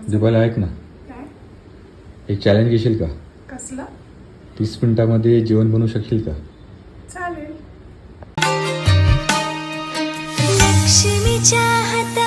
दिवाला ऐक ना, काय? एक चॅलेंज घेशील का? कसलं? 30 मिनिटामध्ये जेवण बनवू शकशील का? चालेल. लक्ष्मीच्या हातात